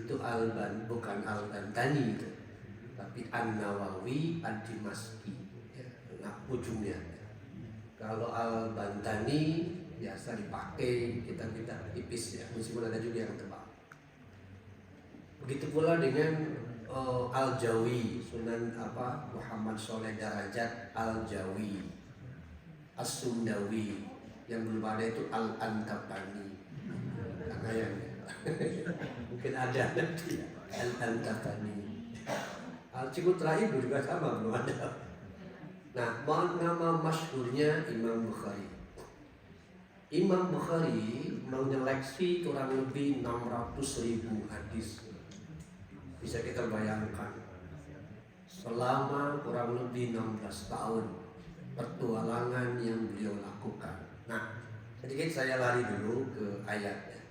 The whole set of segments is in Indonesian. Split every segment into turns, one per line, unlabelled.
itu bukan Al-Bantani itu, tapi An-Nawawi Ad-Dimashqi ya, nah ujungnya. Kalau Al-Bantani biasa dipakai kitab-kitab tipis ya, meskipun ada juga yang tebal. Begitu pula dengan Al-Jawi, Sunan Muhammad Sholeh Darajat Al-Jawi, As-Sundawi, yang belum ada itu Al-Antabani. Karena yang mungkin ada nanti Al-Antabani. Al-Cikutra itu juga sama, belum ada. Nah, nama masyhurnya Imam Bukhari. Imam Bukhari menyeleksi kurang lebih 600.000 hadis. Bisa kita bayangkan, selama kurang lebih 16 tahun petualangan yang beliau lakukan. Nah, sedikit saya lari dulu ke ayatnya.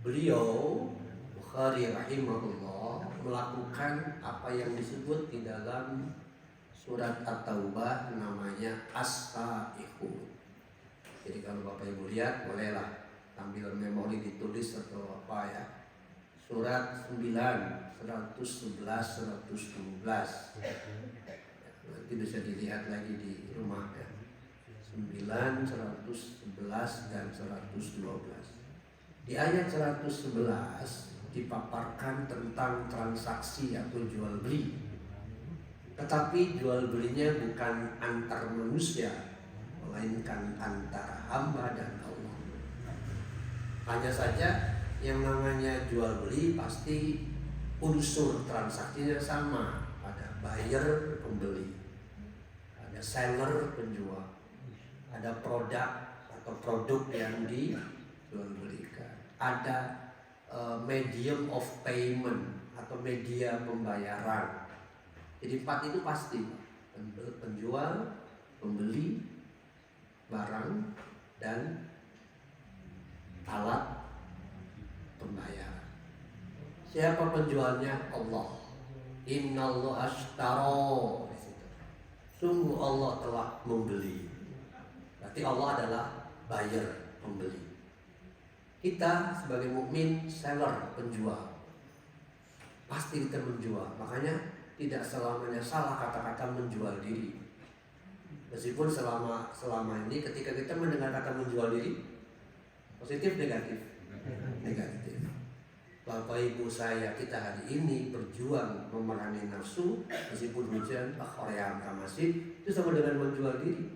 Beliau Bukhari rahimahullah melakukan apa yang disebut di dalam surat At-Taubah namanya As-Sa'ikhun. Jadi kalau Bapak Ibu lihat, bolehlah sambil memori ditulis atau apa ya. Surat 9, 111, 112. Nanti bisa dilihat lagi di rumah ya. 9, 111 dan 112. Di ayat 111 dipaparkan tentang transaksi atau jual beli. Tetapi jual belinya bukan antar manusia, melainkan antara hamba dan Allah. Hanya saja yang namanya jual beli pasti unsur transaksinya sama. Ada buyer pembeli, ada seller penjual, ada produk atau produk yang dijual belikan, ada medium of payment atau media pembayaran. Jadi 4 itu pasti, penjual, pembeli barang, dan alat pembayaran. Siapa penjualnya? Allah. Innallaha ashtara. Sungguh Allah telah membeli. Berarti Allah adalah buyer, pembeli. Kita sebagai mukmin seller, penjual. Pasti kita menjual. Makanya tidak selamanya salah kata-kata menjual diri. Meskipun selama ini ketika kita mendengar kata menjual diri, positif negatif? Negatif. Bapak Ibu saya, kita hari ini berjuang memerangi nafsu, meskipun hujan, Korea masih, itu sama dengan menjual diri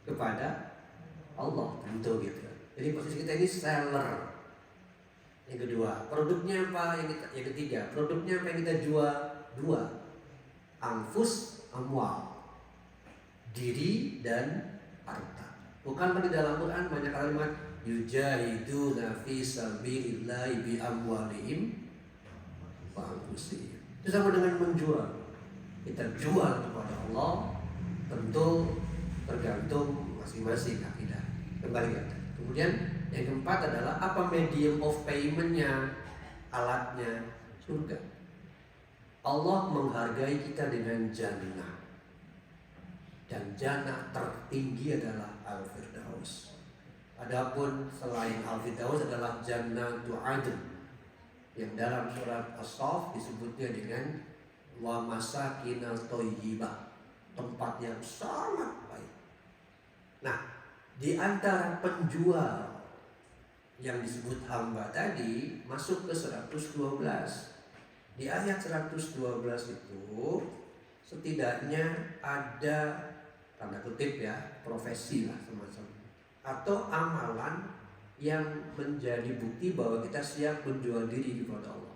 kepada Allah, tentu gitu. Jadi posisi kita ini seller. Yang kedua, produknya apa? Yang ketiga, produknya apa yang kita jual? 2, anfus amwal, diri dan harta. Bukan di dalam Quran banyak kalimat yujahiduna fi sabilillahi bi amwalihim wa anfusihim. Itu sama dengan menjual. Kita jual kepada Allah, tentu tergantung masing-masing akidah. Kembali ke. Kemudian yang keempat adalah apa medium of paymentnya, alatnya surga. Allah menghargai kita dengan jannah, dan jannah tertinggi adalah Al-Firdaus. Adapun selain Al-Firdaus adalah Jannatu Adn, yang dalam surat As-Saff disebutnya dengan wa masakinal thayyibah, tempat yang sangat baik. Nah, di antara penjual yang disebut hamba tadi masuk ke 112. Di ayat 112 itu setidaknya ada tanda kutip ya, profesi lah semacam, atau amalan yang menjadi bukti bahwa kita siap menjual diri kepada Allah.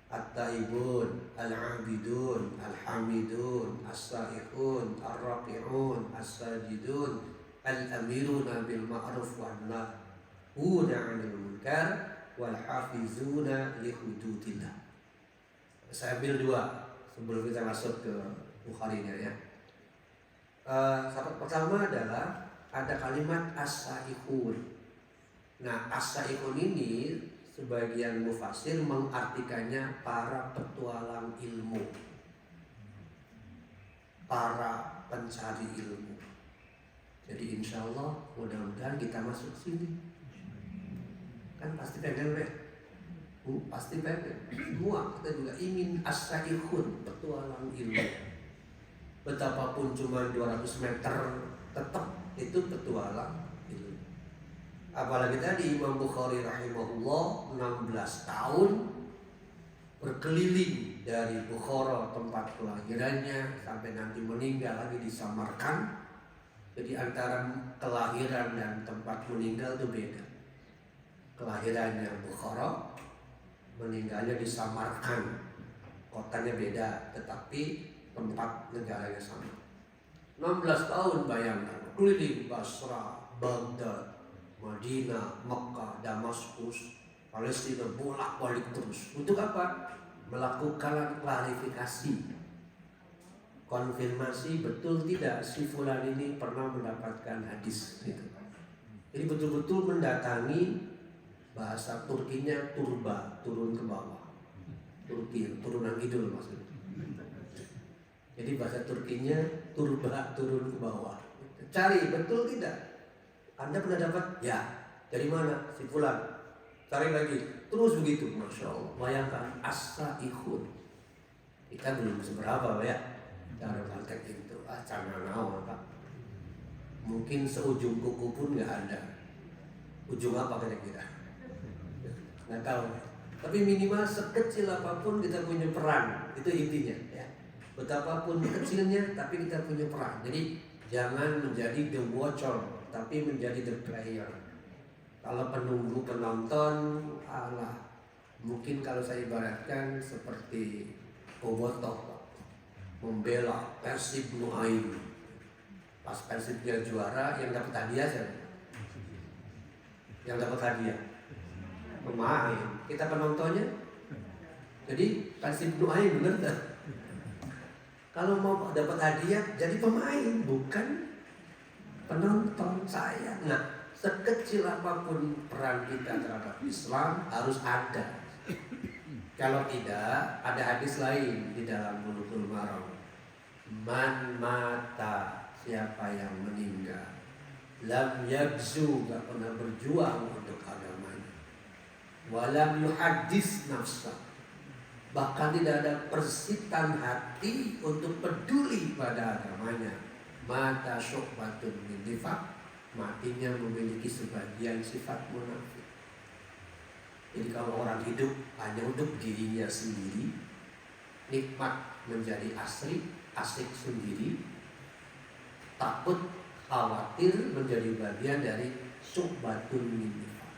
At-taibun, al-abidun, al-hamidun, as-saihun, ar-raqi'un, as-sajidun, al-amiruna bil ma'ruf wan nahuna 'anil munkar wal hafizuna li hududillah. Saya ambil 2 sebelum kita masuk ke Bukhari-nya ya. Pertama adalah ada kalimat as-saihun. Nah, as-saihun ini sebagian mufasir mengartikannya para petualang ilmu, para pencari ilmu. Jadi insya Allah mudah-mudahan kita masuk sini. Kan pasti pengen Pasti pengen. Semua kita juga ingin as-saikhun, petualang ilmu. Betapapun cuma 200 meter, tetap itu petualang ilmu. Apalagi tadi Imam Bukhari rahimahullah 16 tahun berkeliling dari Bukhara tempat kelahirannya sampai nanti meninggal lagi di Samarkand. Jadi antara kelahiran dan tempat meninggal itu beda. Kelahirannya Bukhara, meninggalnya di Samarkand. Kotanya beda, tetapi tempat negaranya sama. 16 tahun bayangkan, keliling Basra, Baghdad, Madinah, Mekah, Damaskus, Palestina, bolak-balik terus. Untuk apa? Melakukan klarifikasi, konfirmasi betul tidak si fulan ini pernah mendapatkan hadis gitu. Jadi betul-betul mendatangi, bahasa Turkinya turba, turun ke bawah. Turki, turunan kidul maksudnya. Jadi bahasa Turkinya turba, turun ke bawah. Cari betul tidak? Anda pernah dapat? Ya. Dari mana? Si fulan. Cari lagi. Terus begitu. Masya Allah. Bayangkan as-saikhun. Kita belum seberapa ya. Cara praktek itu. Cara naon Pak. Mungkin seujung kuku pun nggak ada. Ujung apa kira-kira? Nggak tahu. Tapi minimal sekecil apapun kita punya peran. Itu intinya ya. Betapapun kecilnya tapi kita punya peran. Jadi jangan menjadi the watcher, tapi menjadi the player. Kalau penunggu penonton, mungkin kalau saya ibaratkan seperti Bobotoh membela Persib Nuaim. Pas Persibnya juara, yang dapat hadiah siapa? Yang dapat hadiah pemain. Kita penontonnya. Jadi Persib Nuaim benar tak? Kalau mau dapat hadiah, jadi pemain, bukan penonton saya. Nah, sekecil apapun peran kita terhadap Islam harus ada. Kalau tidak, ada hadis lain di dalam Bulughul Maram. Man mata, siapa yang meninggal, lam yagzu, gak pernah berjuang untuk agamanya. Walam yuhadis nafsa, bahkan tidak ada persitan hati untuk peduli pada agamanya. Mata syu'batun min nifaq, matinya memiliki sebagian sifat munafik. Jadi kalau orang hidup hanya untuk dirinya sendiri, nikmat menjadi asik sendiri, takut khawatir menjadi bagian dari syu'batun min nifaq.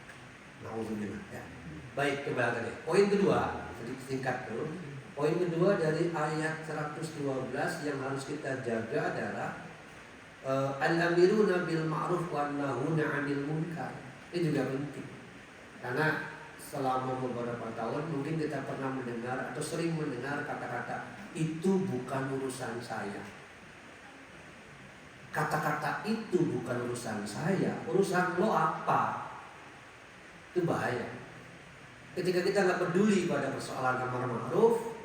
Nauzubillah ya. Baik, kembali tadi. Poin kedua, sedikit singkat dulu. Poin kedua dari ayat 112 yang harus kita jaga adalah al-amiruna bil ma'ruf wan nahuna 'anil munkar. Ini juga penting. Karena selama beberapa tahun mungkin kita pernah mendengar atau sering mendengar kata-kata itu bukan urusan saya. Kata-kata itu bukan urusan saya, urusan lo apa? Itu bahaya. Ketika kita nggak peduli pada persoalan amar ma'ruf,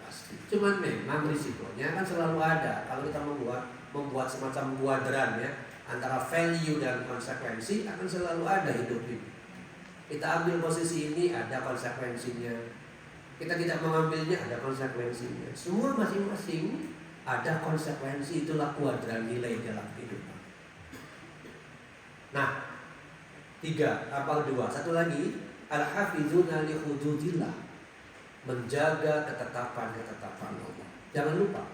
pasti. Cuman memang risikonya kan selalu ada. Kalau kita membuat semacam kuadran ya, antara value dan konsekuensi akan selalu ada hidup ini. Kita ambil posisi ini ada konsekuensinya. Kita tidak mengambilnya ada konsekuensinya. Semua masing-masing ada konsekuensi, itulah kuadran nilai dalam kehidupan. Nah, 3 apa 2? Satu lagi. Al-hafizuna li hududillah, menjaga ketetapan-ketetapan Allah. Jangan lupa,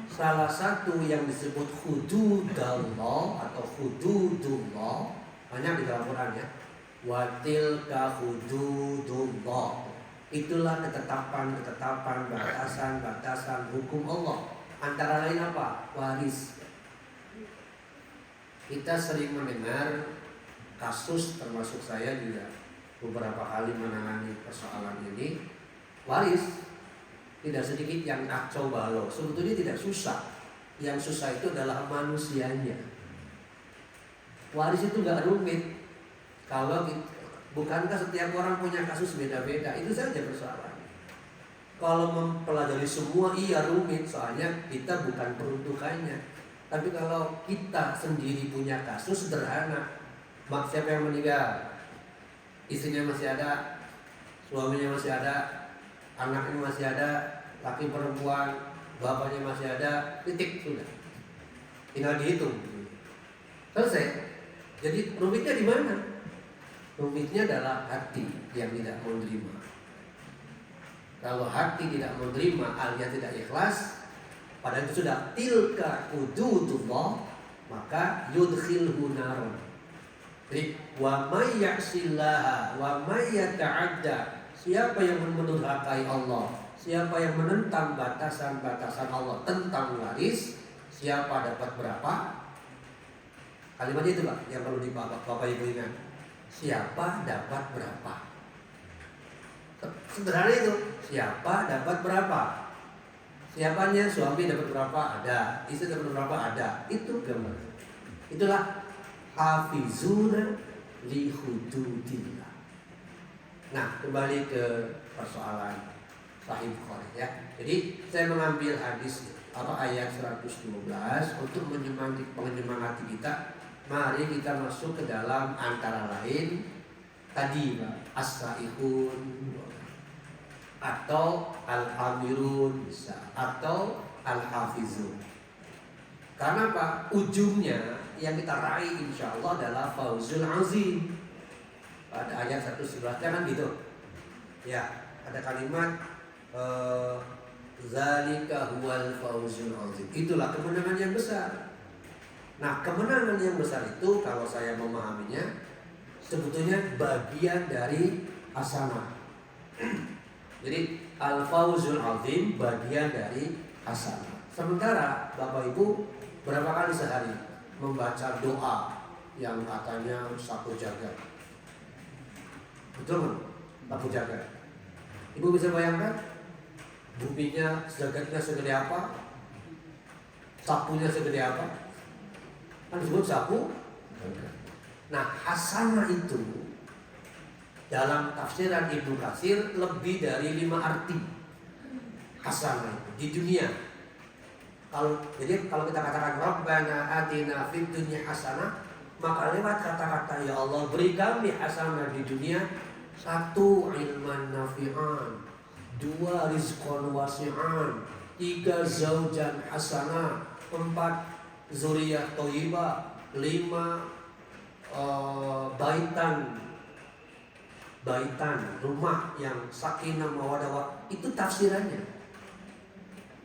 salah satu yang disebut hududallah atau hududullah banyak di dalam Quran ya. Wa tilka hududullah, itulah ketetapan-ketetapan, batasan-batasan hukum Allah. Antara lain apa? Waris. Kita sering mendengar kasus, termasuk saya juga beberapa kali menangani persoalan ini. Waris tidak sedikit yang kacau balau. Sebetulnya tidak susah. Yang susah itu adalah manusianya. Waris itu gak rumit. Kalau bukankah setiap orang punya kasus beda-beda? Itu saja persoalannya. Kalau mempelajari semua iya rumit, soalnya kita bukan peruntukannya. Tapi kalau kita sendiri punya kasus sederhana, siapa yang meninggal? Istrinya masih ada, suaminya masih ada, anaknya masih ada, laki perempuan, bapaknya masih ada, titik sudah. Tinggal dihitung. Selesai. Jadi rumitnya di mana? Rumitnya adalah hati yang tidak menerima. Kalau hati tidak menerima alias tidak ikhlas, padahal itu sudah tilka hududullah, maka yudkhilhu naron. Jadi wa may ya'sillaha wa may yata'adda, siapa yang mendurhakai Allah, siapa yang menentang batasan-batasan Allah tentang waris, siapa dapat berapa? Kalimat itu Pak yang perlu Bapak Ibu ingat. Siapa dapat berapa? Sederhana itu. Siapa dapat berapa? Siapanya, suami dapat berapa? Ada. Istri dapat berapa? Ada. Itu gambar. Itulah hafizuna li hududillah. Nah, kembali ke persoalan Sahih Bukhari ya. Jadi saya mengambil hadis ayat 112 untuk menyemangati kita. Mari kita masuk ke dalam antara lain tadi as-saihun atau al-amirun bisa atau al-hafizun. Karena apa? Ujungnya yang kita raih insya Allah adalah fauzul azim. Pada ayat 111 kan gitu. Ya, ada kalimat zalika huwal fauzul azim. Itulah kemenangan yang besar. Nah, kemenangan yang besar itu kalau saya memahaminya sebetulnya bagian dari hasanah. Jadi al-fauzul azim bagian dari hasanah. Sementara Bapak Ibu berapa kali sehari membaca doa yang katanya sapu jagat? Betul kan? Sapu jagat. Ibu bisa bayangkan buminya jagatnya segede apa? Sapunya segede apa? Kan disebut sapu. Nah, hasanah itu dalam tafsiran Ibnu Katsir lebih dari 5 arti hasanah itu di dunia. Jadi kalau kita katakan Rabbana atina fid dunya hasanah, maka lewat kata-kata ya Allah beri kami hasanah di dunia, 1 ilman nafi'an, 2 rizqan wasi'an, 3 zaujan hasanah, 4 zuriyah thayyibah, 5 baitan rumah yang sakinah mawaddah. Itu tafsirannya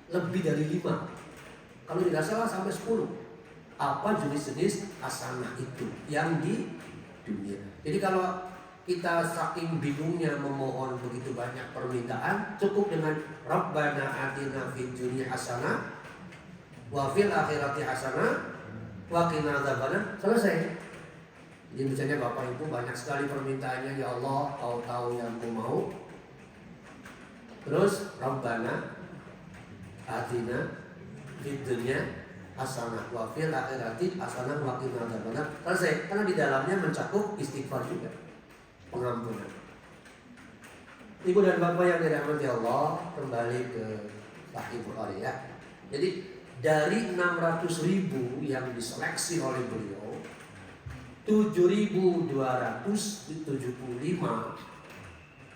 lebih dari 5, kalau tidak salah sampai 10. Apa jenis-jenis hasanah itu yang di dunia. Jadi kalau kita saking bingungnya memohon begitu banyak permintaan, cukup dengan Rabbana atina fid dunya hasanah wa fil akhirati hasanah wa qina adzabannar, selesai. Jadi misalnya Bapak Ibu banyak sekali permintaannya, ya Allah kau tahu yang ku mau. Terus Rabbana atina fid dunya hasanah wa fil akhirati hasanah wa qina adzabannar, selesai. Karena di dalamnya mencakup istighfar juga, pengampunan. Ibu dan Bapak yang dirahmati Allah, kembali ke Sahih Bukhari ya. Jadi dari 600.000 yang diseleksi oleh beliau, 7.275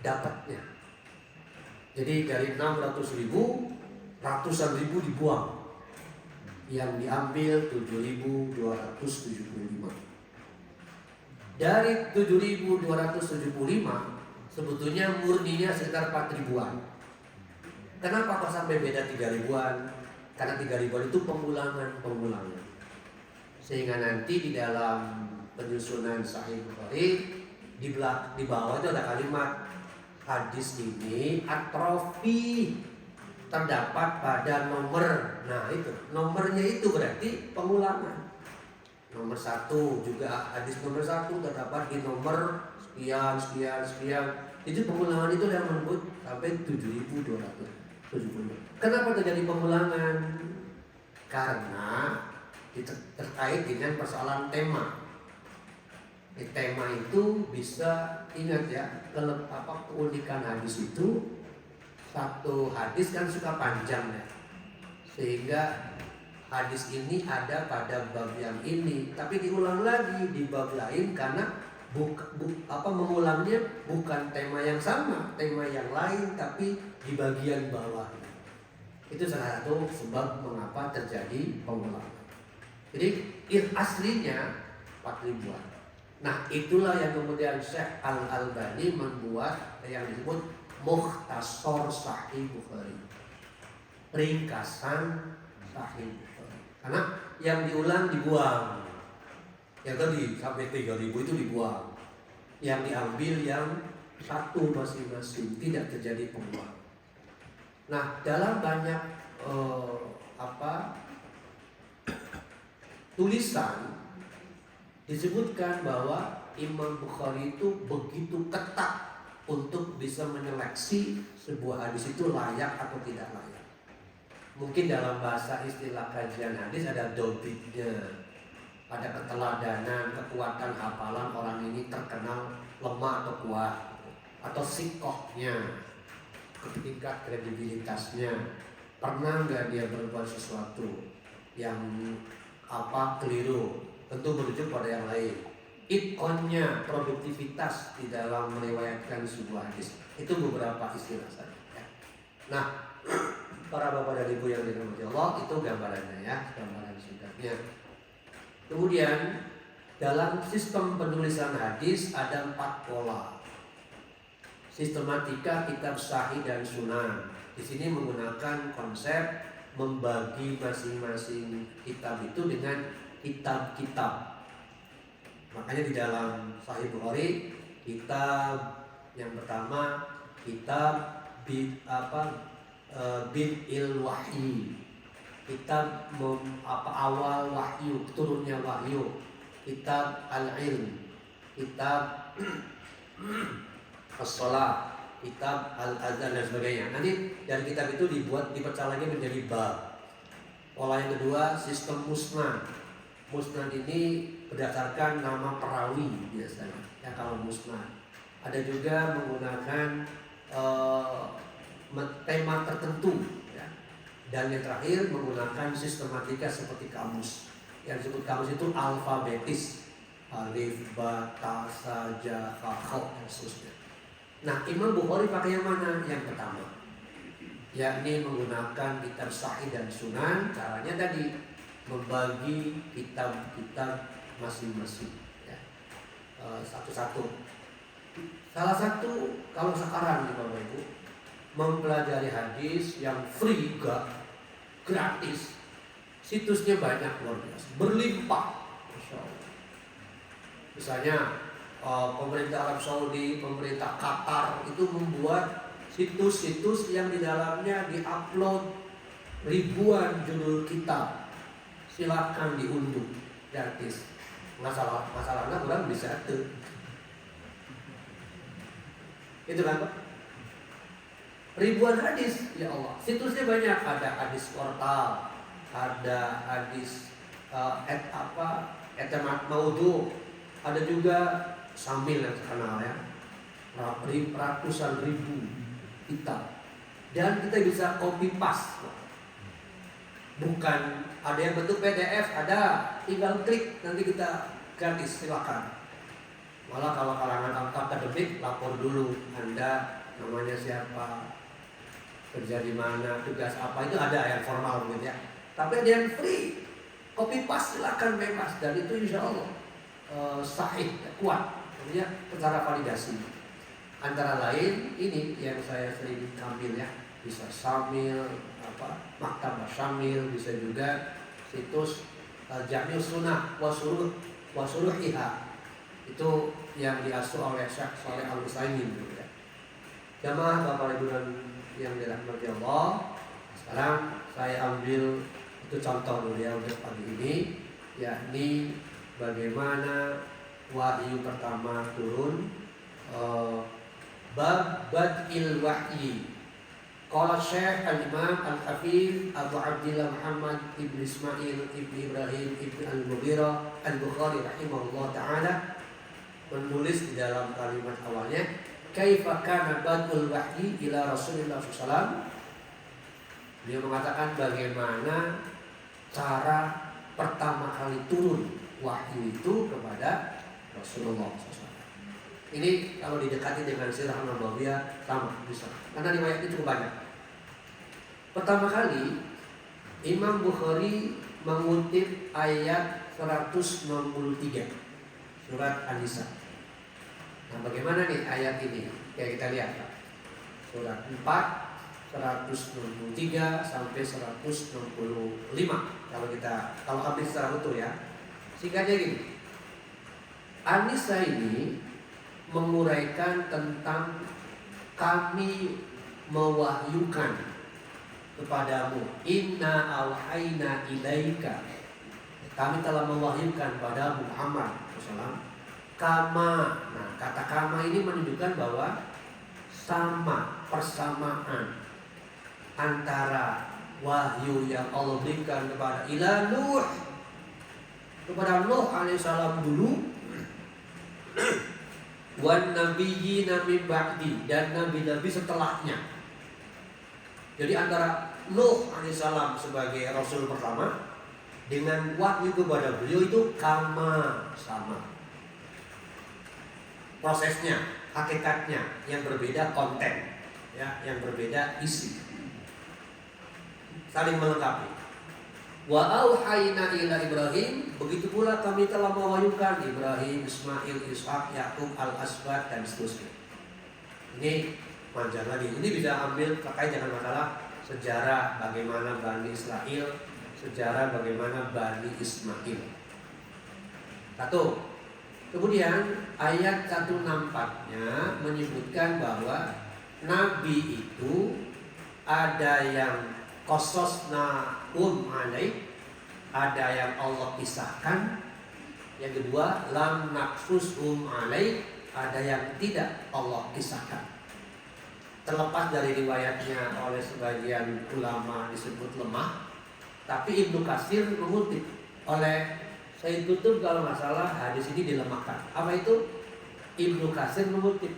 dapatnya. Jadi dari 600.000, ratusan ribu dibuang. Yang diambil 7.275. Dari 7.275 sebetulnya murninya sekitar 4.000-an. Kenapa kok sampai beda 3.000-an? Karena 3.000-an itu pengulangan. Sehingga nanti di dalam penyusunan Sahih Bukhari di bawah itu ada kalimat hadis ini atrofi terdapat pada nomor. Nah itu nomornya itu berarti pengulangan. Nomor 1 juga hadis nomor 1 terdapat di nomor sekian. Itu pengulangan itu yang menyebut sampai 7.275. Kenapa terjadi pengulangan? Karena terkait dengan persoalan tema. Tema itu bisa ingat ya, keunikan hadis itu, satu hadis kan suka panjang ya, sehingga hadis ini ada pada bab yang ini, tapi diulang lagi di bab lain karena mengulangnya bukan tema yang sama, tema yang lain, tapi di bagian bawah. Itu salah satu sebab mengapa terjadi pengulangan. Jadi aslinya 4 ribuan. Nah, itulah yang kemudian Syekh Al-Albani membuat yang disebut Mukhtasar Sahih Bukhari, ringkasan Sahih Bukhari. Karena yang diulang dibuang. Yang tadi sampai 3.000 itu dibuang. Yang diambil yang satu masing-masing, tidak terjadi pengulangan. Nah, dalam banyak tulisan disebutkan bahwa Imam Bukhari itu begitu ketat untuk bisa menyeleksi sebuah hadis itu layak atau tidak layak. Mungkin dalam bahasa istilah kajian hadis ada dobitnya, ada keteladanan, kekuatan hafalan orang ini terkenal lemah atau kuat, atau sikohnya, tingkat kredibilitasnya, pernah nggak dia berbuat sesuatu yang keliru, tentu merujuk pada yang lain. Itqonnya, produktivitas di dalam meriwayatkan sebuah hadis, itu beberapa istilah saja ya. Nah, para bapak dan ibu yang dirahmati Allah, itu gambarannya ya, gambaran singkatnya. Kemudian dalam sistem penulisan hadis ada 4 pola. Sistematika kitab sahih dan sunan. Di sini menggunakan konsep membagi masing-masing kitab itu dengan kitab-kitab. Makanya di dalam Sahih Bukhari, kitab yang pertama kitab Bid'il Wahyi, kitab awal wahyu, turunnya wahyu, kitab Al-Ilm, kitab As-Shalah, kitab Al-Adzan dan sebagainya. Nanti dari kitab itu dipecah lagi menjadi bab. Pola yang kedua, sistem musnad. Musnad ini berdasarkan nama perawi biasanya. Ya, kalau musnad. Ada juga menggunakan tema tertentu. Ya. Dan yang terakhir menggunakan sistematika seperti kamus. Yang disebut kamus itu alfabetis. Alif, ba, ta, sa, ja, fa, kha, dan seterusnya. Nah, Imam Bukhari pakai yang mana? Yang pertama, yakni menggunakan kitab sahih dan sunan. Caranya tadi membagi kitab-kitab masing-masing ya, satu-satu. Salah satu kalau sekarang nih Bapak Ibu mempelajari hadis yang free, gratis, situsnya banyak luar biasa, berlimpah, Masya Allah. Misalnya pemerintah Arab Saudi, pemerintah Qatar itu membuat situs-situs yang di dalamnya diupload ribuan judul kitab. Silakan diunduh gratis. Masalahnya orang bisa tuh. Itu kan Pak? Ribuan hadis, ya Allah. Situsnya banyak, ada hadis portal, ada hadis etamat maudhu, ada juga Sambil yang terkenal ya, ratusan ribu kitab, dan kita bisa copy paste. Bukan ada yang bentuk PDF, ada, tinggal klik nanti kita gratis, silakan. Malah kalau kalangan akademik lapor dulu, Anda namanya siapa, kerja di mana, tugas apa, itu ada yang formal gitu ya. Tapi ada yang free, copy paste silakan bebas, dan itu insya Allah sahih, kuat. Ya, secara validasi. Antara lain ini yang saya sering ambil ya, bisa Syamil, Maktabah Syamil, bisa juga situs Jami' Sunnah Wasuruhiha. Itu yang diasuh oleh Syekh Shalih Al-Utsaimin ya. Jamaah Bapak Ibu dan yang dirahmati Allah, sekarang saya ambil itu contoh dulu ya untuk pagi ini, yakni bagaimana wahyu pertama turun, bab Bad'il Wahyi. Qala Syekh Al-Imam Al-Hafidz Abu Abdillah Muhammad Ibn Ismail Ibn Ibrahim Ibn Al-Mughirah Al-Bukhari rahimahullah ta'ala menulis di dalam kalimat awalnya, kaifa kana bad'ul wahyi ila Rasulillah SAW. Dia mengatakan bagaimana cara pertama kali turun wahyu itu kepada Rasulullah SAW. Ini kalau didekati dengan Sirah Nabawiyah sama bisa. Karena riwayat itu cukup banyak. Pertama kali Imam Bukhari mengutip ayat 163 surat An-Nisa. Nah, bagaimana nih ayat ini? Kayak kita lihat Pak. Surat 4 163 sampai 165 kalau ambil secara utuh ya. Singkatnya gini. An-Nisa ini menguraikan tentang kami mewahyukan kepadamu, inna awhayna ilaika, kami telah mewahyukan pada Muhammad SAW kama. Nah, kata kama ini menunjukkan bahwa sama, persamaan antara wahyu yang Allah berikan kepada ila Nuh, kepada Nuh alaihissalam dulu, wan nabiyina min ba'di, dan nabi-nabi setelahnya. Jadi antara Nuh alaihissalam sebagai rasul pertama dengan wahyu kepada beliau itu kama, sama. Prosesnya, hakikatnya yang berbeda, konten ya, yang berbeda isi. Saling melengkapi. Wa auhayna ila Ibrahim, begitu pula kami telah mewahyukan Ibrahim, Ismail, Ishak, Yakub, Al-Asbad dan seterusnya. Ini panjang lagi. Ini bisa ambil terkait dengan masalah sejarah bagaimana Bani Israel, sejarah bagaimana Bani Ismail. Satu. Kemudian ayat 164-nya menyebutkan bahwa Nabi itu ada yang qasasna alaih, ada yang Allah pisahkan. Yang kedua, lam naqsushum alaih, ada yang tidak Allah pisahkan. Terlepas dari riwayatnya oleh sebagian ulama disebut lemah, tapi Ibnu Katsir mengutip oleh Sayyid Qutb kalau nggak salah hadis ini dilemahkan. Apa itu? Ibnu Katsir mengutip,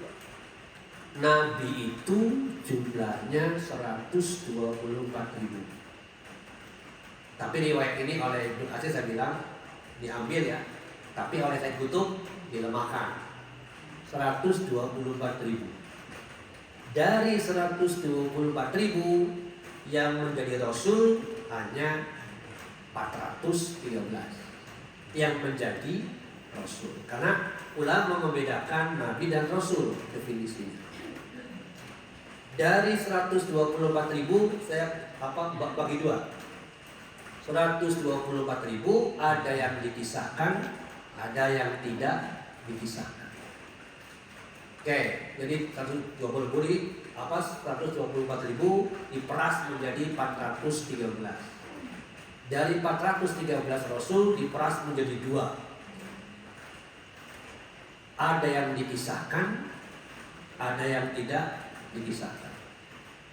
Nabi itu jumlahnya 124.000. Tapi riwayat ini oleh Ibnu Katsir saya bilang diambil ya, tapi oleh Sayyid Qutb dilemahkan. 124.000. Dari 124.000 yang menjadi rasul hanya 413 yang menjadi rasul. Karena ulama membedakan nabi dan rasul definisinya. Dari 124.000 saya bagi dua. 124.000 ada yang dikisahkan, ada yang tidak dikisahkan. Oke, jadi 124.000 diperas menjadi 413. Dari 413 rasul diperas menjadi 2. Ada yang dikisahkan, ada yang tidak dikisahkan.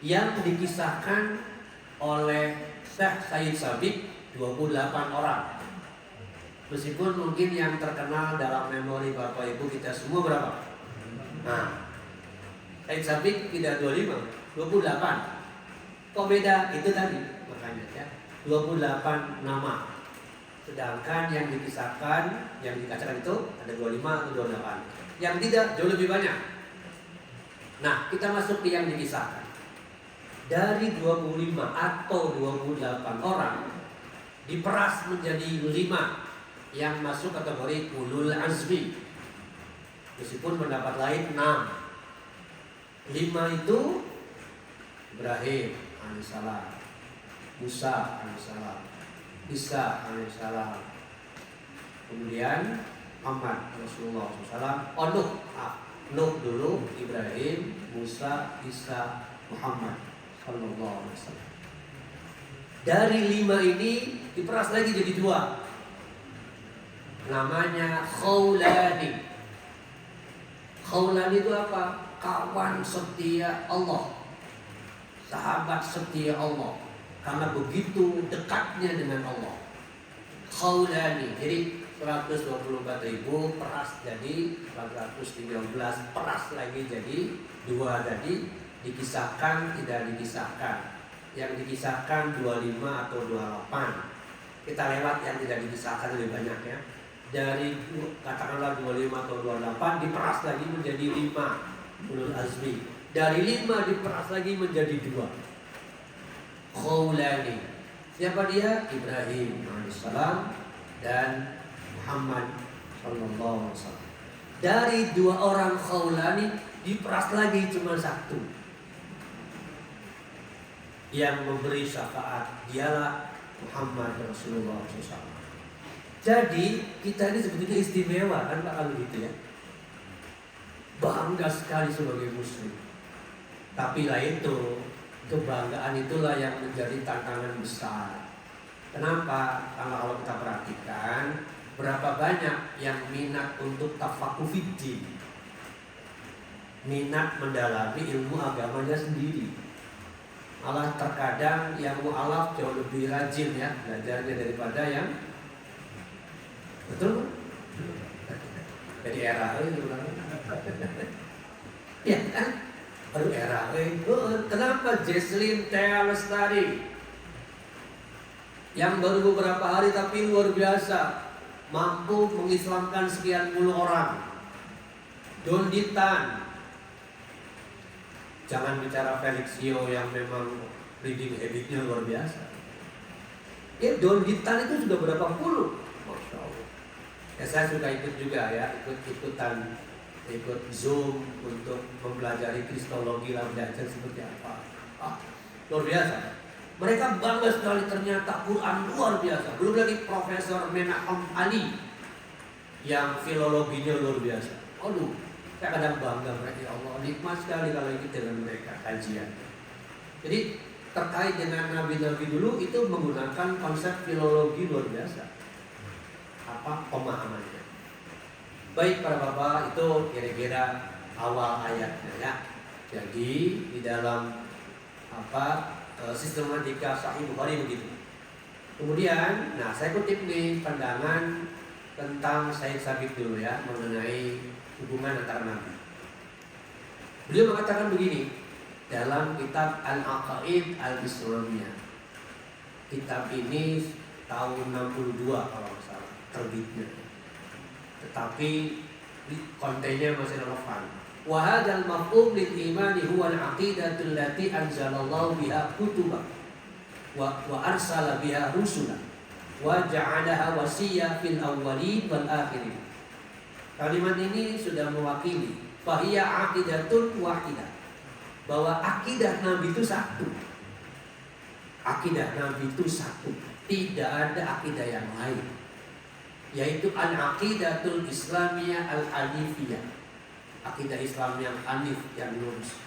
Yang dikisahkan oleh Syekh Said Sabiq 28 orang. Meskipun mungkin yang terkenal dalam memori Bapak Ibu kita semua berapa? Nah, Said Sabiq tidak 25, 28. Kok beda? Itu tadi makanya ya. 28 nama. Sedangkan yang dikisahkan, yang dikatakan itu ada 25 atau 28. Yang tidak jauh lebih banyak. Nah, kita masuk ke yang dikisahkan. Dari 25 atau 28 orang diperas menjadi 5 yang masuk kategori ulul azmi. Meskipun pendapat lain 6. 5 itu Ibrahim alaihissalam, Musa alaihissalam, Isa alaihissalam, kemudian Muhammad Rasulullah SAW. Nuh dulu, Ibrahim, Musa, Isa, Muhammad Sallallahu Alaihi Wasallam. Dari 5 ini diperas lagi jadi 2. Namanya Khawlani. Khawlani itu apa? Kawan setia Allah, sahabat setia Allah, karena begitu dekatnya dengan Allah. Khawlani. Jadi 124.000 peras jadi 413, peras lagi jadi 2 tadi, dikisahkan tidak dikisahkan. Yang dikisahkan 25 atau 28. Kita lewat yang tidak dikisahkan lebih banyak ya. dari katakanlah 25 atau 28 diperas lagi menjadi 5 ulul azmi. Dari 5 diperas lagi menjadi 2 Khawlani. Siapa dia? Ibrahim alaihissalam dan Muhammad sallallahu alaihi wasallam. Dari 2 orang Khawlani diperas lagi cuma 1 yang memberi syafaat, dialah Muhammad Rasulullah SAW. Jadi kita ini sebetulnya istimewa kan Pak kalau gitu ya. Bangga sekali sebagai muslim. Tapi lah itu, kebanggaan itulah yang menjadi tantangan besar. Kenapa? Kalau kita perhatikan, berapa banyak yang minat untuk tafakuh fiddin, minat mendalami ilmu agamanya sendiri. Malah terkadang yang mu'alaf jauh lebih rajin ya belajarnya daripada yang betul. Jadi era ya kan? Baru era kenapa Jesslyn Thea Lestari yang baru beberapa hari tapi luar biasa mampu mengislamkan sekian puluh orang. Don Ditan, jangan bicara Felixio yang memang reading habitnya luar biasa. Ya Don Ditan itu sudah berapa puluh, Masya Allah. Ya saya suka ikut juga ya, ikut Zoom untuk mempelajari kristologi lah, belajar seperti apa. Luar biasa. Mereka bangga sekali ternyata Quran luar biasa. Belum lagi Profesor Menahem Ali yang filologinya luar biasa. Aduh, saya kadang bangga mereka, ya Allah, nikmat sekali kalau ikut dengan mereka kajian. Jadi terkait dengan nabi-nabi dulu itu menggunakan konsep filologi luar biasa. Pemahamannya. Baik para bapak, itu kira-kira awal ayatnya ya. Jadi di dalam sistematika Sahih Bukhari begitu. Kemudian, nah saya kutip nih pandangan tentang Said Sabiq dulu ya mengenai hubungan antara nabi. Beliau mengatakan begini dalam kitab Al-Aqaid Al-Islamiyah. Kitab ini tahun 62 kalau nggak salah terbitnya, tetapi kontennya masih relevan. Wa hadzal mafhum lil imani huwa al-aqidatul lati anzalallahu biha kutubah wa arsala biha rusulah wa ja'alaha wasiyah fil awwalin wal akhirin. Kalimat ini sudah mewakili fahiya aqidatun wahidah, bahwa akidah Nabi itu satu. Akidah Nabi itu satu, tidak ada akidah yang lain, yaitu al-aqidatul islamiyah al-hanifiyah, akidah Islam yang hanif, yang lurus.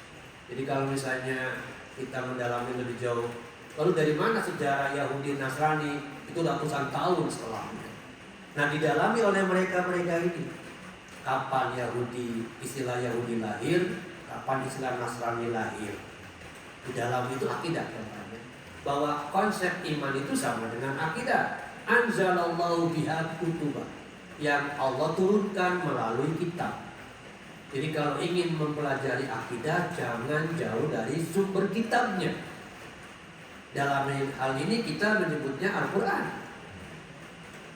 Jadi kalau misalnya kita mendalami lebih jauh, lalu dari mana sejarah Yahudi Nasrani itu ratusan tahun setelahnya. Nah didalami oleh mereka-mereka ini, kapan Yahudi, istilah Yahudi lahir, kapan istilah Nasrani lahir. Di dalam itu akidah katanya, bahwa konsep iman itu sama dengan akidah. Anzalallahu biha kutubah, yang Allah turunkan melalui kitab. Jadi kalau ingin mempelajari akidah, jangan jauh dari sumber kitabnya. Dalam hal ini kita menyebutnya Al-Quran.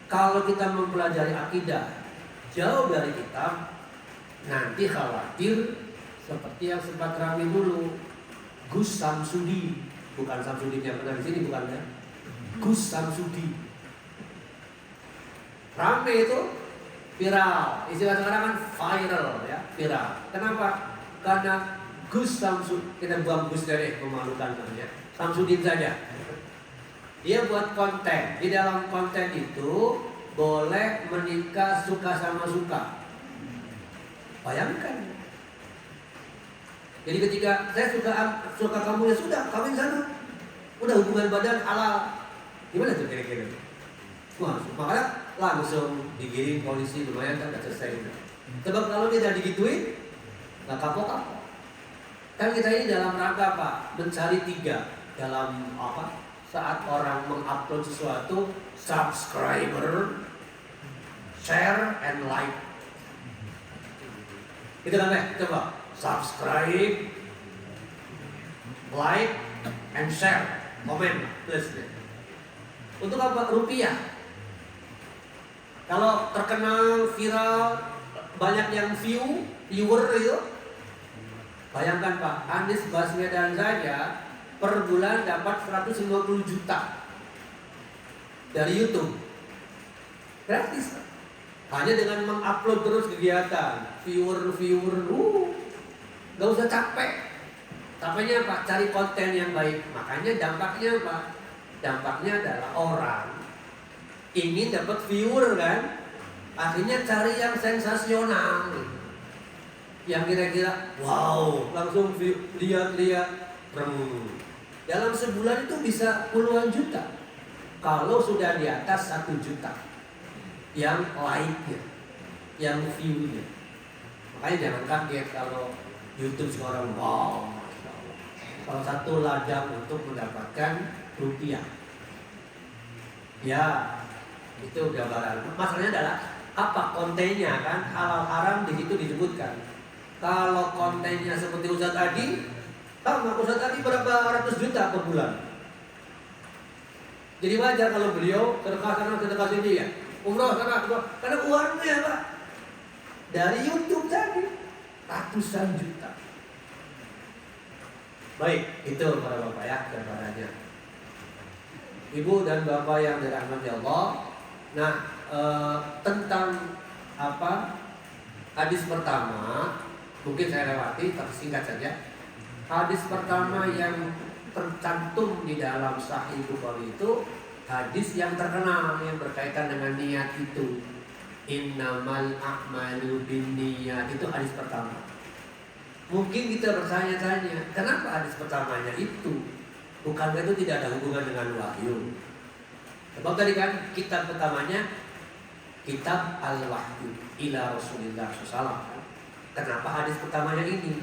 Kalau kita mempelajari akidah jauh dari kitab, nanti khawatir seperti yang sempat ramai dulu, Gus Samsudi, bukan Samsudi yang pernah di sini, bukan ya? Gus Samsudi. Rame itu, viral, istilah sekarang kan viral ya, viral. Kenapa? Karena Gus Samsudin, kita buang Gus dari memalukan namanya, Samsudin saja. Dia buat konten, di dalam konten itu boleh menikah suka sama suka. Bayangkan. Jadi ketika saya suka kamu, ya sudah, kawin sana. Udah hubungan badan halal. Gimana tuh kira-kira? Wah, makanya langsung digiring polisi, lumayan kan gak selesai. Sebab kalau dia udah digituin, gak kapok-kapok. Kan kita ini dalam rangka apa? Mencari 3 dalam apa? Saat orang mengupload sesuatu, subscriber, share, and like. Itu kan coba subscribe, like, and share, komen, plus. Untuk apa? Rupiah. Kalau terkenal, viral, banyak yang viewer itu, bayangkan Pak, Anies Baswedan saja per bulan dapat 150 juta dari YouTube. Gratis Pak. Hanya dengan mengupload terus kegiatan, viewer, gak usah capek. Capeknya Pak, cari konten yang baik. Makanya dampaknya Pak, dampaknya adalah orang ingin dapat viewer kan, akhirnya cari yang sensasional, yang kira-kira wow, langsung lihat-lihat. Dalam sebulan itu bisa puluhan juta. Kalau sudah di atas 1 juta yang like-nya, yang view-nya. Makanya jangan kaget kalau YouTube sekarang wow, salah satu ladang untuk mendapatkan rupiah. Ya, itu gambaran. Masalahnya adalah apa kontennya kan, halal haram di situ disebutkan. Kalau kontennya seperti Ustadz Adi, Ustadz Adi berapa ratus juta per bulan. Jadi wajar kalau beliau sedekah sini ya. Umroh karena uangnya Pak dari YouTube tadi ratusan juta. Baik, itu para bapak ya gambarannya. Ibu dan bapak yang dirahmati Allah. Nah, tentang hadis pertama mungkin saya lewati, tapi singkat saja. Hadis pertama yang tercantum di dalam Sahih Bukhari itu hadis yang terkenal yang berkaitan dengan niat itu. Innamal a'malu binniyat, itu hadis pertama. Mungkin kita bertanya-tanya, kenapa hadis pertamanya itu? Bukankah itu tidak ada hubungan dengan wahyu? Sebab tadi kan kitab pertamanya kitab Al-Wahyu ila Rasulillah SAW. Kenapa hadis pertamanya ini?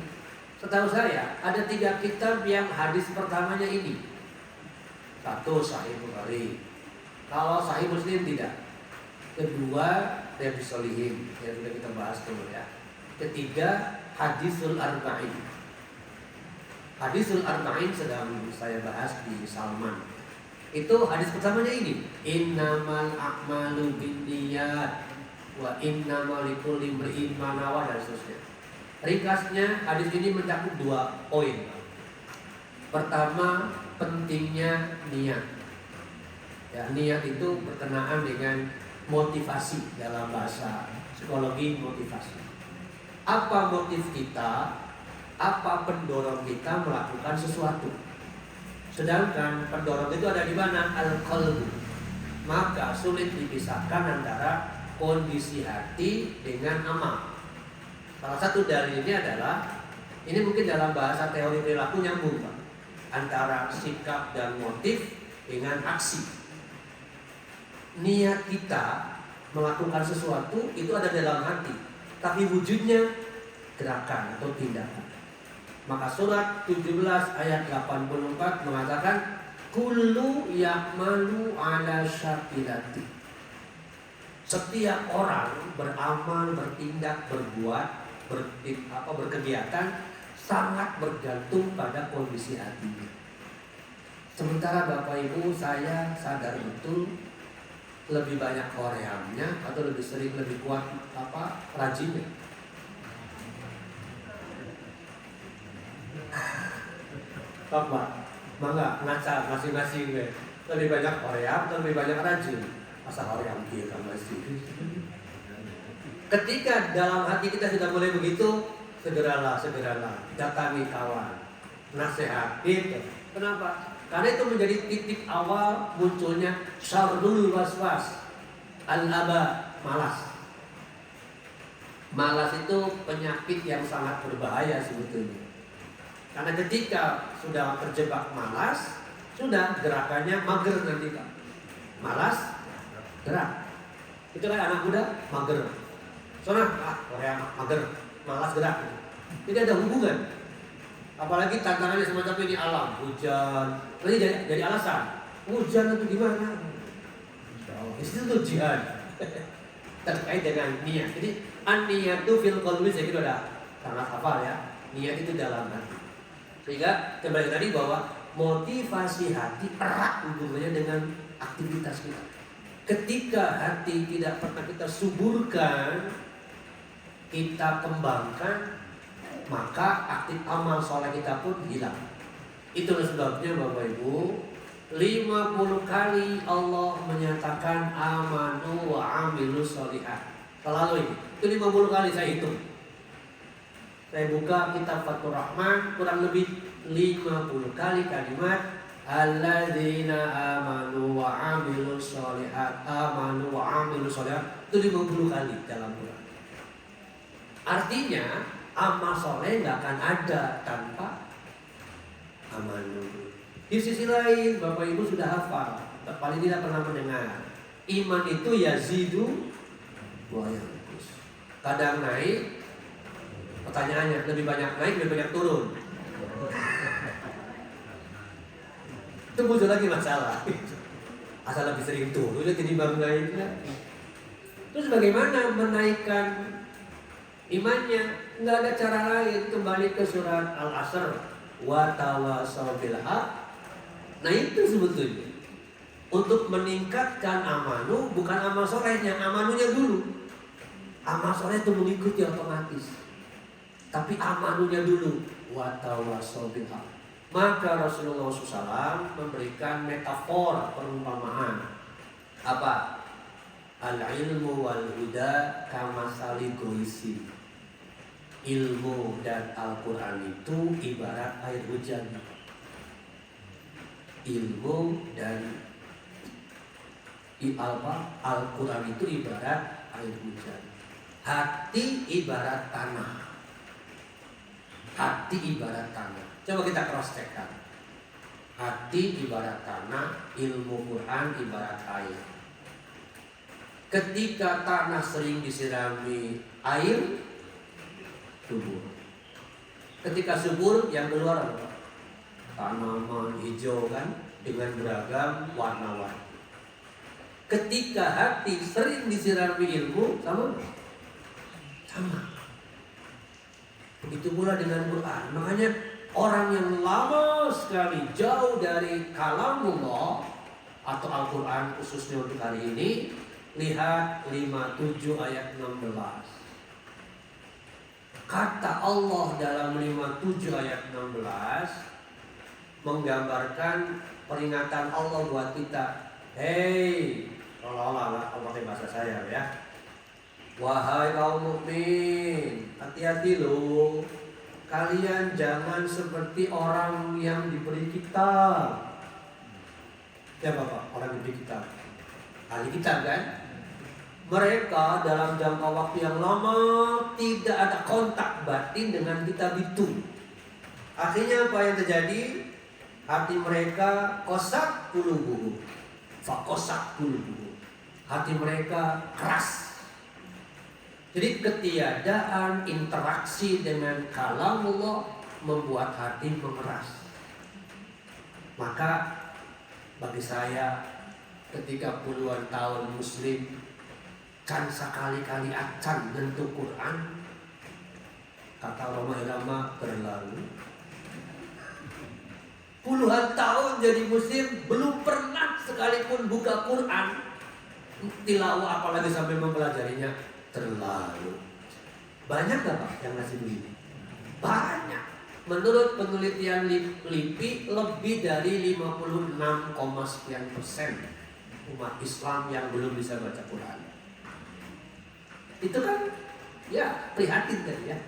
Setahu saya ada 3 kitab yang hadis pertamanya ini. 1 Sahih Bukhari. Kalau Sahih Muslim tidak. Kedua Riyadhus Shalihin yang sudah kita bahas dulu ya. Ketiga Hadisul Arba'in. Hadisul Arba'in sedang saya bahas di Salman. Itu hadis pertamanya ini. Innamal a'malu binniyat wa innamal likulli imri'in ma nawa, dan seterusnya. Ringkasnya hadis ini mencakup 2 poin. Pertama, pentingnya niat. Ya, niat itu berkenaan dengan motivasi dalam bahasa psikologi motivasi. Apa motif kita? Apa pendorong kita melakukan sesuatu? Sedangkan pendorong itu ada di mana? Al-qalbu. Maka sulit dipisahkan antara kondisi hati dengan amal. Salah satu dari ini adalah, ini mungkin dalam bahasa teori perilaku nyambung Pak, antara sikap dan motif dengan aksi. Niat kita melakukan sesuatu itu ada dalam hati, tapi wujudnya gerakan atau tindakan. Maka surat 17 ayat 84 mengatakan kullu ya'malu ala syakilati. Setiap orang beramal, bertindak, berbuat, berkegiatan sangat bergantung pada kondisi hatinya. Sementara Bapak Ibu, saya sadar betul lebih banyak koreamnya atau lebih sering, lebih kuat rajinnya. Bapak, mangga ngaca masing-masing gue. Lebih banyak koream atau lebih banyak rajin? Asal koream dia kan masih. Ketika dalam hati kita sudah mulai begitu, segeralah datangi kawan, nasihat gitu. Kenapa? Karena itu menjadi titik awal munculnya syarrul waswas, al-aba, malas. Malas itu penyakit yang sangat berbahaya sebetulnya. Karena ketika sudah terjebak malas, sudah gerakannya mager nanti Pak. Malas, gerak. Itu kan anak muda mager. Korea mager, malas gerak. Tidak ada hubungan. Apalagi tantangannya semacam ini alam, hujan. Nanti dari alasan, hujan itu gimana? Itu tuh jihad. Terkait dengan niat. Jadi an-niyatu fil qalbi, saya kira udah sangat hafal ya. Niat itu dalam hati. Sehingga kembali tadi bahwa motivasi hati erat hubungannya dengan aktivitas kita. Ketika hati tidak pernah kita suburkan, kita kembangkan, maka aktif amal soleh kita pun hilang. Itulah sebabnya Bapak Ibu, 50 kali Allah menyatakan amanu wa amilus sholihat. Selalu ini. Itu 50 kali saya hitung. Saya buka kitab Fathur Rahman, kurang lebih 50 kali kalimat alladzina amanu wa amilus sholihat, amanu wa amilus sholihat. Itu 50 kali dalam Quran. Artinya amal soleh nggak akan ada tanpa amanu. Di sisi lain Bapak Ibu sudah hafal, paling tidak pernah mendengar, iman itu yazidu wa yanqus. Kadang naik, pertanyaannya lebih banyak naik, lebih banyak turun. Itu muncul lagi masalah. Asal lebih sering turun jadi baru naiknya. Terus bagaimana menaikkan imannya? Nggak ada cara lain. Kembali ke surat Al-Asr, wa tawasaw bil haq. Nah itu sebetulnya untuk meningkatkan amanu, bukan amal solehnya, amanunya dulu. Amal soleh itu mengikuti otomatis, tapi amanunya dulu. Wa tawasaw bil haq. Maka Rasulullah SAW memberikan metafor, perumpamaan. Apa? Al-ilmu wal huda kamasali goisi. Ilmu dan Al-Quran itu ibarat air hujan. Ilmu dan Al-Quran itu ibarat air hujan. Hati ibarat tanah. Hati ibarat tanah. Coba kita cross check kan. Hati ibarat tanah, ilmu Quran ibarat air. Ketika tanah sering disirami air, subur. Ketika subur, yang keluar apa? Tanaman hijau kan, dengan beragam warna-warni. Ketika hati sering disirami ilmu, sama. Begitu pula dengan Quran. Makanya orang yang lama sekali jauh dari kalamullah atau Al-Quran khususnya untuk hari ini, lihat 57 ayat 16. Kata Allah dalam 57 ayat 16 menggambarkan peringatan Allah buat kita. Hei, Allah pakai bahasa saya ya. Wahai kaum mukmin, hati-hati loh. Kalian jangan seperti orang yang diberi kitab. Ya Bapak, orang diberi kitab, ahli kitab kan? Mereka dalam jangka waktu yang lama tidak ada kontak batin dengan kitab itu. Akhirnya apa yang terjadi? Hati mereka kosak qulubuhum, fakosak qulubuhum. Hati mereka keras. Jadi ketiadaan interaksi dengan kalamullah membuat hati mengeras. Maka bagi saya ketika puluhan tahun muslim kan sekali-kali acan nyentuh Quran, kata ulama berlalu. Puluhan tahun jadi muslim belum pernah sekalipun buka Quran tilawah, apalagi sampai mempelajarinya. Terlalu banyak gak Pak yang ngasih begini? Banyak. Menurut penelitian LIPI, lebih dari 56, sekian persen umat Islam yang belum bisa baca Quran. Itu kan ya prihatin kan ya.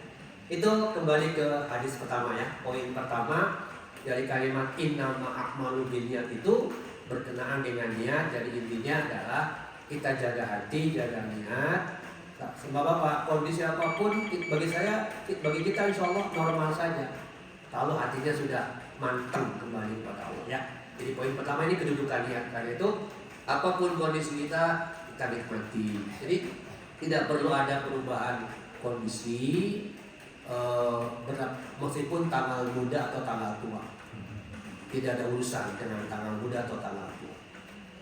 Itu kembali ke hadis pertama ya. Poin pertama dari kalimat innama a'malu binniyat itu berkenaan dengan niat. Jadi intinya adalah kita jaga hati, jaga niat. Sebab Bapak, kondisi apapun bagi saya, bagi kita insya Allah normal saja kalau hatinya sudah mantap kembali kepada Allah ya. Jadi poin pertama ini kedudukan niat. Karena itu apapun kondisi kita nikmati. Jadi tidak perlu ada perubahan kondisi meskipun tanggal muda atau tanggal tua. Tidak ada urusan dengan tanggal muda atau tanggal tua.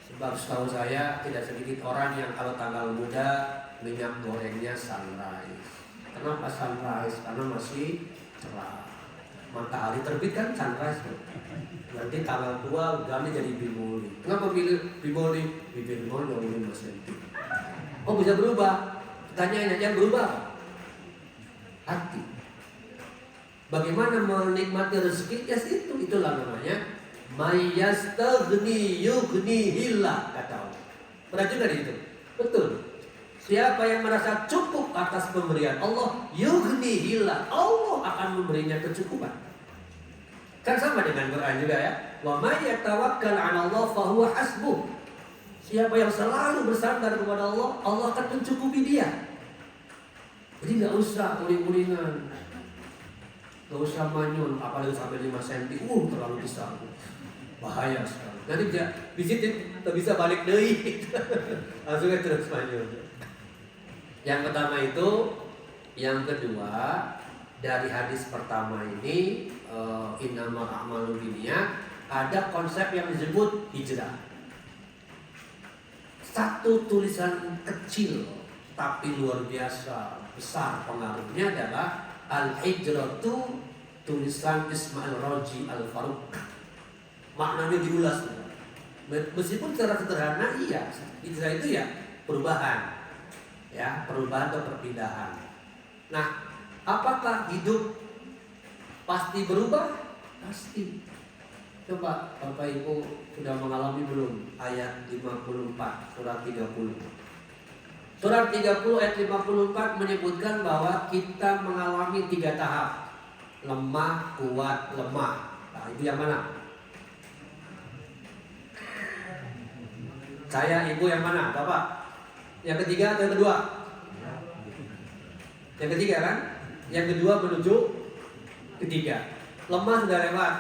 Sebab setahu saya tidak sedikit orang yang kalau tanggal muda minyak gorengnya sunrise. Kenapa sunrise? Karena masih cerah. Matahari terbit kan sunrise. Nanti tanggal tua ganti jadi Bimoli. Kenapa pilih Bimoli? Bibir monyong 5 cm. Oh bisa berubah. Pertanyaannya yang berubah apa? Hati. Bagaimana menikmati rezeki? Ya itu, itulah namanya mayyastaghni yughnihillah, kata Allah. Pernah juga di situ. Betul. Siapa yang merasa cukup atas pemberian Allah, yughnihillah, Allah akan memberinya kecukupan. Kan sama dengan Quran juga ya. Wa may yatawakkal 'ala Allah fa huwa hasbuh. Siapa yang selalu bersandar kepada Allah, Allah akan mencukupi dia. Jadi nggak usah uring-uringan, nggak usah manyun, apalagi sampai 5 cm, terlalu besar, bahaya sekali. Nanti bisa visitin, tak bisa balik deui, langsung terus manyun. Yang pertama itu, yang kedua dari hadis pertama ini, innamal a'malu binniyat, ada konsep yang disebut hijrah. Satu tulisan kecil tapi luar biasa besar pengaruhnya adalah Al-Hijratu, tulisan Ismail Raji Al-Faruq. Maknanya diulas. Meskipun secara sederhana iya, hijrah itu ya perubahan. Ya, perubahan atau perpindahan. Nah, apakah hidup pasti berubah? Pasti. Coba Bapak Ibu sudah mengalami belum ayat 54 surat 30. Surat 30 ayat 54 menyebutkan bahwa kita mengalami 3 tahap. Lemah, kuat, lemah. Nah, itu yang mana? Saya, Ibu yang mana? Bapak? Yang ketiga atau yang kedua? Yang ketiga kan? Yang kedua menuju ketiga. Lemah sudah lewat.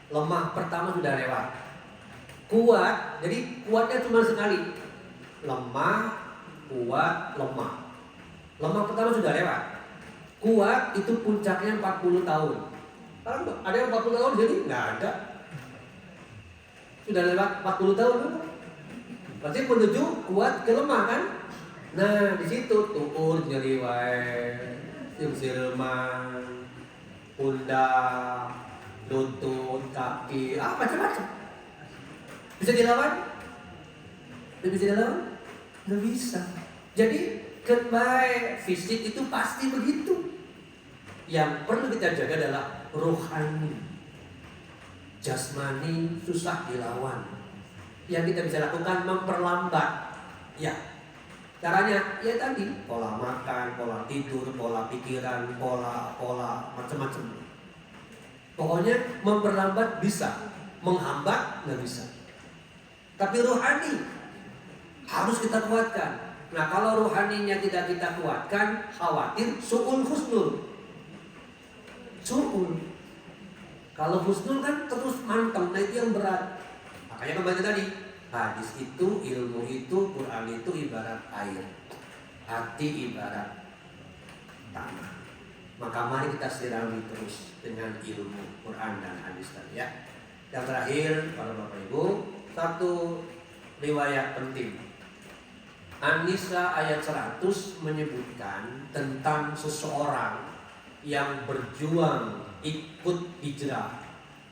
Lemah pertama sudah lewat. Kuat, jadi kuatnya cuma sekali. Lemah, kuat, lemah. Lemah pertama sudah lewat. Kuat itu puncaknya 40 tahun. Ada yang 40 tahun jadi nggak ada. Sudah lewat 40 tahun kan? Berarti menuju kuat ke lemah kan? Nah di situ tuur nyeri wae, silman, pundak, lutut, kaki, macam-macam. Bisa dilawan? Tidak bisa dilawan? Tidak bisa. Jadi kembali fisik itu pasti begitu. Yang perlu kita jaga adalah rohani. Jasmani susah dilawan. Yang kita bisa lakukan memperlambat. Ya. Caranya ya tadi, pola makan, pola tidur, pola pikiran, pola macam-macam. Pokoknya memperlambat bisa, menghambat nggak bisa. Tapi rohani harus kita kuatkan. Nah kalau rohaninya tidak kita kuatkan, khawatir su'ul husnul. Su'ul. Kalau husnul kan terus mantap, nah itu yang berat. Makanya kembali tadi, hadis itu, ilmu itu, Quran itu ibarat air, hati ibarat tanah. Maka mari kita sirami terus dengan ilmu Quran dan hadis tadi ya. Yang terakhir para Bapak Ibu, satu riwayat penting. An-Nisa ayat 100 menyebutkan tentang seseorang yang berjuang ikut hijrah,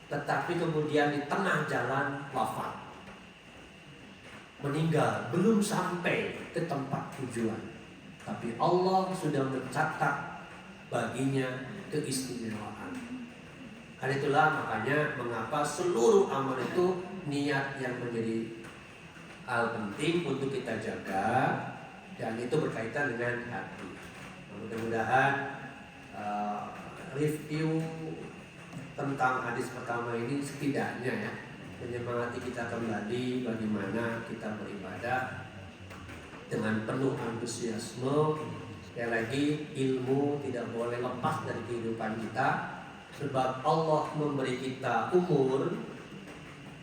tetapi kemudian di tengah jalan wafat, meninggal, belum sampai ke tempat tujuan, tapi Allah sudah mencatat baginya keistimewaan. Karena itulah makanya mengapa seluruh amal itu niat yang menjadi hal penting untuk kita jaga, dan itu berkaitan dengan hati. Mudah-mudahan review tentang hadis pertama ini setidaknya ya menyemangati kita kembali bagaimana kita beribadah dengan penuh antusiasme. Sekali lagi, ilmu tidak boleh lepas dari kehidupan kita, sebab Allah memberi kita umur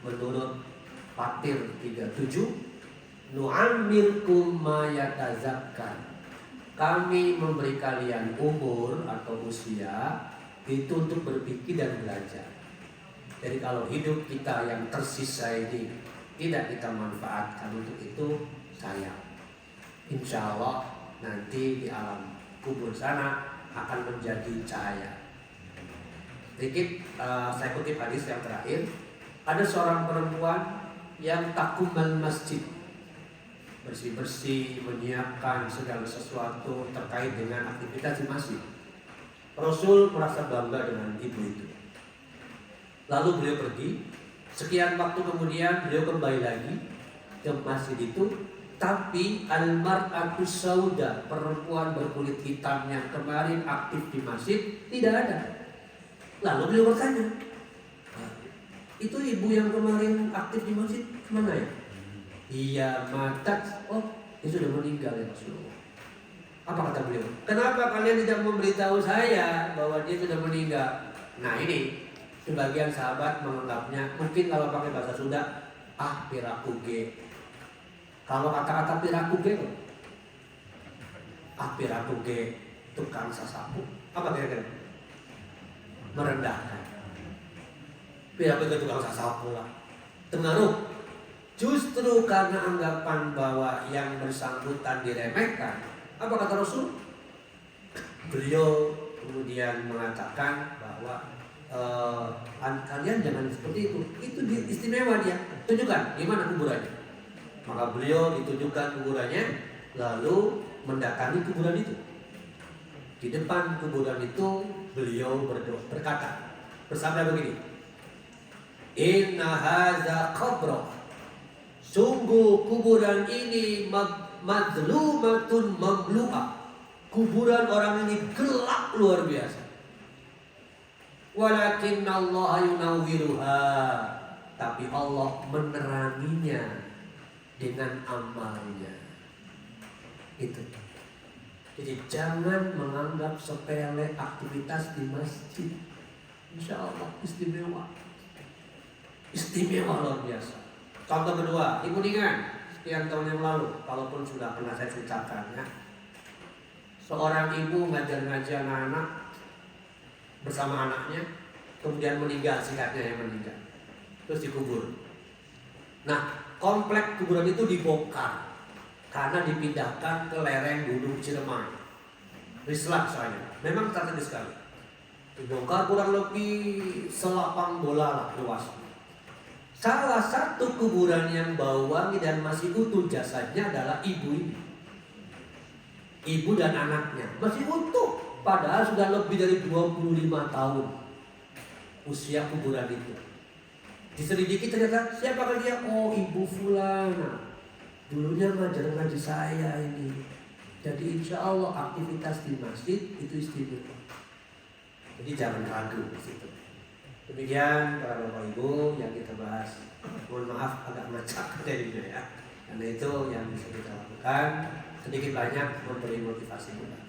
menurut Fatir 37, nu'ammirkum ma yatazakkan. Kami memberi kalian umur atau usia itu untuk berpikir dan belajar. Jadi kalau hidup kita yang tersisa ini tidak kita manfaatkan untuk itu, sayang. Insya Allah nanti di alam kubur sana akan menjadi cahaya. Sedikit saya kutip hadis yang terakhir. Ada seorang perempuan yang takumal masjid, bersih-bersih, menyiapkan segala sesuatu terkait dengan aktivitas di masjid. Rasul merasa bangga dengan ibu itu. Lalu beliau pergi. Sekian waktu kemudian beliau kembali lagi ke masjid itu. Tapi al-mar'atu sauda, perempuan berkulit hitam yang kemarin aktif di masjid, tidak ada. Lalu beliau bertanya, itu ibu yang kemarin aktif di masjid kemana ya? Iya, matat. Oh, dia sudah meninggal ya Rasulullah. Apa kata beliau? Kenapa kalian tidak memberitahu saya bahwa dia sudah meninggal? Nah ini, sebagian sahabat menganggapnya, mungkin kalau pakai bahasa Sunda, pirakuge. Kalau kata-kata pirakuge, pirakuge, tukang sasapu. Apa kira-kira? Merendahkan. Pirakuge tukang sasapu lah. Tengaruh. Justru karena anggapan bahwa yang bersangkutan diremehkan, apa kata Rasul? Beliau kemudian mengatakan bahwa kalian jangan seperti itu istimewa dia. Tunjukkan di mana kuburannya. Maka beliau ditunjukkan kuburannya, lalu mendatangi kuburan itu. Di depan kuburan itu beliau berkata, bersabda begini, Inna hadza qabra, sungguh kuburan ini madlumatun mamlu'ah. Kuburan orang ini gelap luar biasa. Walakin Allah yunawwiruha, tapi Allah meneranginya dengan amalnya. Itu. Jadi jangan menganggap sepele aktivitas di masjid. Insya Allah istimewa. Istimewa luar biasa. Contoh kedua, di Kuningan sekian tahun yang lalu, kalaupun sudah pernah saya ceritakan ya. Seorang ibu ngajar-ngajar anak bersama anaknya, kemudian meninggal, singkatnya yang meninggal. Terus dikubur. Nah, komplek kuburan itu dibongkar karena dipindahkan ke lereng Gunung Ciremai. Rislah soalnya, memang strategis sekali. Dibongkar kurang lebih selapang bola lah luasnya. Salah satu kuburan yang bau wangi dan masih utuh jasadnya adalah ibu ini. Ibu dan anaknya masih utuh, padahal sudah lebih dari 25 tahun usia kuburan itu. Diselidiki ternyata siapakah dia? Oh, ibu fulana. Dulunya ngaji saya ini. Jadi insya Allah aktivitas di masjid itu istimewa. Jadi jangan ragu di situ. Demikian para bapak ibu yang kita bahas. Mohon maaf agak macak jadinya ya. Karena itu yang bisa kita lakukan, sedikit banyak memberi motivasi kembali.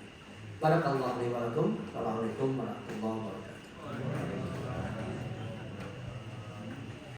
Barakallahu alaihi wa lakum. Assalamualaikum warahmatullahi wabarakatuh.